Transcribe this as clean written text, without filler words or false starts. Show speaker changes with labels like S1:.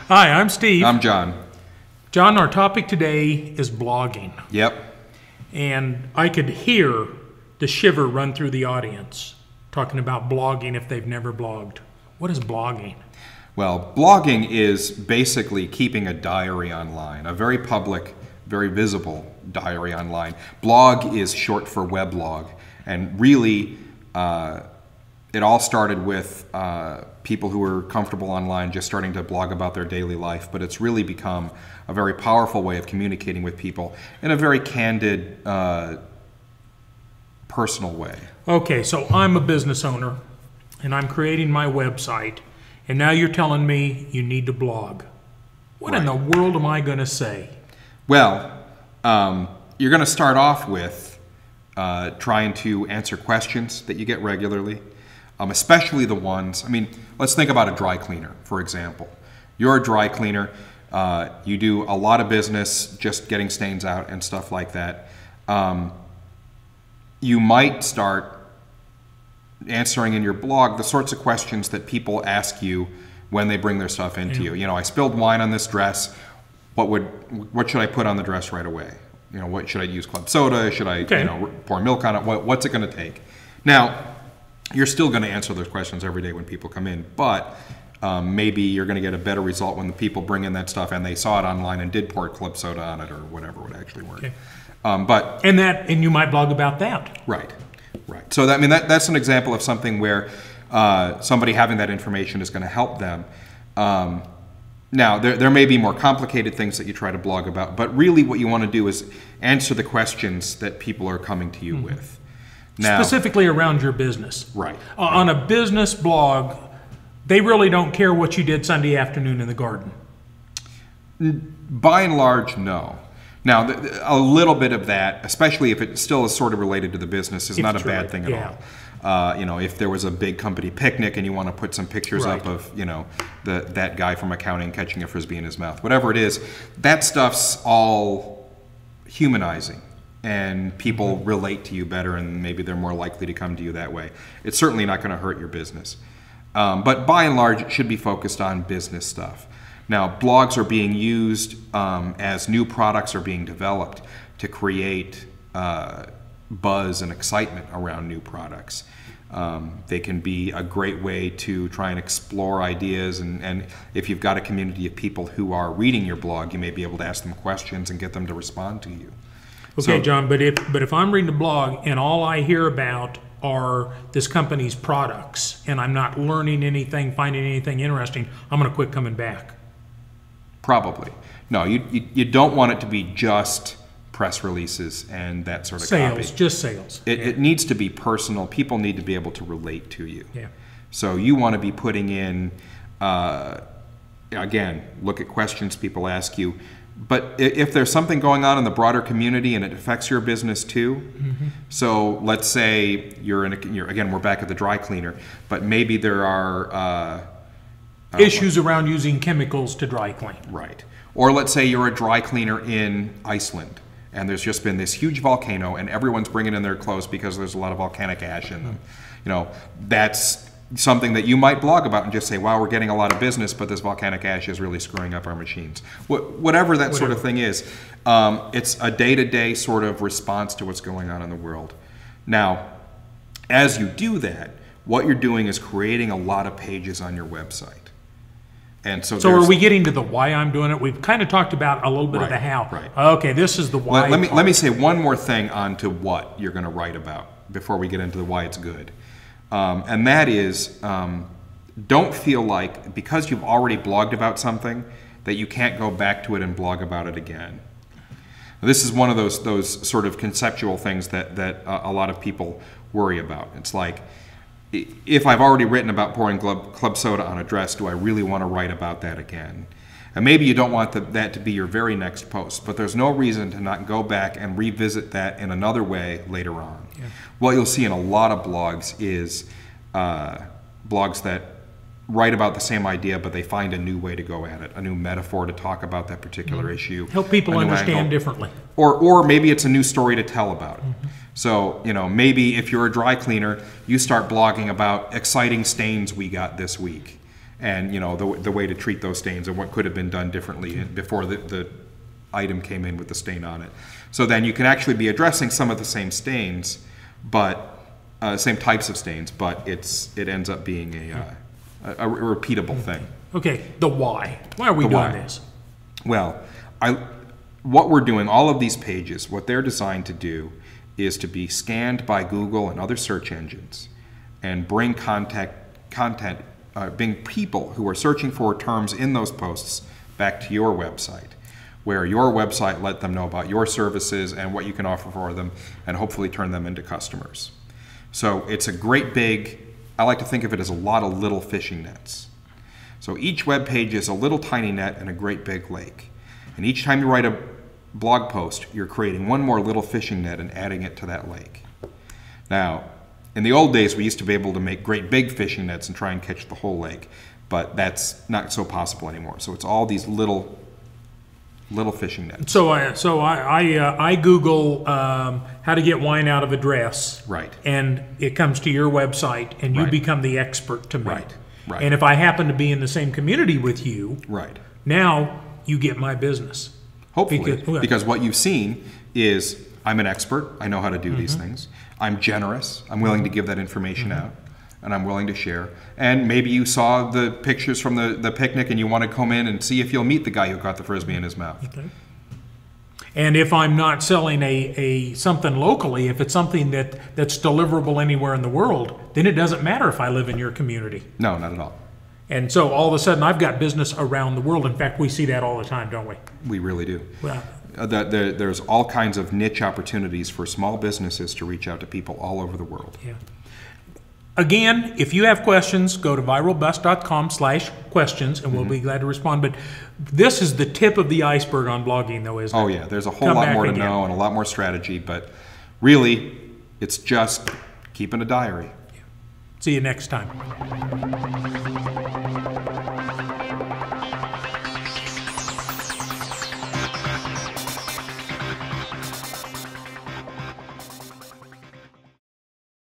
S1: Hi, I'm Steve.
S2: I'm John.
S1: John, our topic today is blogging.
S2: Yep.
S1: And I could hear the shiver run through the audience talking about blogging if they've never blogged. What is blogging?
S2: Well, blogging is basically keeping a diary online, a very public, very visible diary online. Blog is short for weblog, and really it all started with people who were comfortable online just starting to blog about their daily life, but it's really become a very powerful way of communicating with people in a very candid, personal way.
S1: Okay, so I'm a business owner, and I'm creating my website, and now you're telling me you need to blog. What in the world am I going to say?
S2: Well, you're going to start off with trying to answer questions that you get regularly, especially the ones, I mean, let's think about a dry cleaner, for example. You're a dry cleaner. You do a lot of business just getting stains out and stuff like that. You might start answering in your blog the sorts of questions that people ask you when they bring their stuff into you. You know, I spilled wine on this dress. What should I put on the dress right away? You know, what should I use? Club soda? Should I pour milk on it? What's it going to take? Now, you're still going to answer those questions every day when people come in, but maybe you're going to get a better result when the people bring in that stuff and they saw it online and did pour club soda on it or whatever would actually work.
S1: Okay.
S2: And
S1: you might blog about that.
S2: Right. So that's an example of something where somebody having that information is going to help them. Now, there may be more complicated things that you try to blog about, but really what you want to do is answer the questions that people are coming to you with. Now,
S1: specifically around your business.
S2: Right.
S1: On a business blog, they really don't care what you did Sunday afternoon in the garden.
S2: By and large, no. Now, a little bit of that, especially if it still is sort of related to the business, is not a bad thing at all. You know, if there was a big company picnic and you want to put some pictures up of, you know, that guy from accounting catching a Frisbee in his mouth, whatever it is, that stuff's all humanizing. And people relate to you better, and maybe they're more likely to come to you that way. It's certainly not going to hurt your business. But by and large, it should be focused on business stuff. Now, blogs are being used as new products are being developed to create buzz and excitement around new products. They can be a great way to try and explore ideas, and if you've got a community of people who are reading your blog, you may be able to ask them questions and get them to respond to you.
S1: Okay,
S2: So,
S1: John, but if I'm reading a blog and all I hear about are this company's products and I'm not learning anything, finding anything interesting, I'm going to quit coming back.
S2: Probably. No, you don't want it to be just press releases and that sort of copy.
S1: Just sales.
S2: It needs to be personal. People need to be able to relate to you.
S1: Yeah.
S2: So you want to be putting in, again, look at questions people ask you. But if there's something going on in the broader community and it affects your business too, so let's say again, we're back at the dry cleaner, but maybe there are
S1: issues around using chemicals to dry clean.
S2: Right. Or let's say you're a dry cleaner in Iceland and there's just been this huge volcano and everyone's bringing in their clothes because there's a lot of volcanic ash in them. You know, that's something that you might blog about and just say, wow, we're getting a lot of business, but this volcanic ash is really screwing up our machines. Whatever that sort of thing is, it's a day-to-day sort of response to what's going on in the world. Now, as you do that, what you're doing is creating a lot of pages on your website. And so
S1: are we getting to the why I'm doing it? We've kind of talked about a little bit of the how.
S2: Right.
S1: Okay, this is the why.
S2: Let me say one more thing on to what you're going to write about before we get into the why it's good. And that is, don't feel like, because you've already blogged about something, that you can't go back to it and blog about it again. Now, this is one of those sort of conceptual things that a lot of people worry about. It's like, if I've already written about pouring club soda on a dress, do I really want to write about that again? And maybe you don't want that to be your very next post, but there's no reason to not go back and revisit that in another way later on. Yeah. What you'll see in a lot of blogs is blogs that write about the same idea, but they find a new way to go at it, a new metaphor to talk about that particular issue.
S1: Help people understand differently.
S2: Or maybe it's a new story to tell about it. So, you know, maybe if you're a dry cleaner, you start blogging about exciting stains we got this week, and, you know, the way to treat those stains and what could have been done differently before the item came in with the stain on it. So then you can actually be addressing some of the same stains, but same types of stains, but it ends up being a repeatable thing.
S1: Okay, the why. Why are we doing this?
S2: Well, what we're doing, all of these pages, what they're designed to do is to be scanned by Google and other search engines and bring bring people who are searching for terms in those posts back to your website, where your website let them know about your services and what you can offer for them, and hopefully turn them into customers. So it's a great big, I like to think of it as a lot of little fishing nets. So each web page is a little tiny net and a great big lake. And each time you write a blog post, you're creating one more little fishing net and adding it to that lake. Now, in the old days, we used to be able to make great big fishing nets and try and catch the whole lake, but that's not so possible anymore. So it's all these little fishing nets.
S1: So I Google how to get wine out of a dress.
S2: Right.
S1: And it comes to your website, and you become the expert to me.
S2: Right. Right.
S1: And if I happen to be in the same community with you,
S2: right,
S1: now you get my business.
S2: Hopefully, because what you've seen is I'm an expert. I know how to do these things. I'm generous. I'm willing to give that information out, and I'm willing to share. And maybe you saw the pictures from the picnic and you want to come in and see if you'll meet the guy who got the Frisbee in his mouth.
S1: Okay. And if I'm not selling something locally, if it's something that's deliverable anywhere in the world, then it doesn't matter if I live in your community.
S2: No, not at all.
S1: And so all of a sudden I've got business around the world. In fact, we see that all the time, don't we?
S2: We really do.
S1: Well,
S2: there's all kinds of niche opportunities for small businesses to reach out to people all over the world.
S1: Yeah. Again, if you have questions, go to virobus.com/questions, and we'll be glad to respond. But this is the tip of the iceberg on blogging, though, isn't it?
S2: Oh, yeah. There's a whole lot more to know and a lot more strategy. But really, it's just keeping a diary.
S1: See you next time.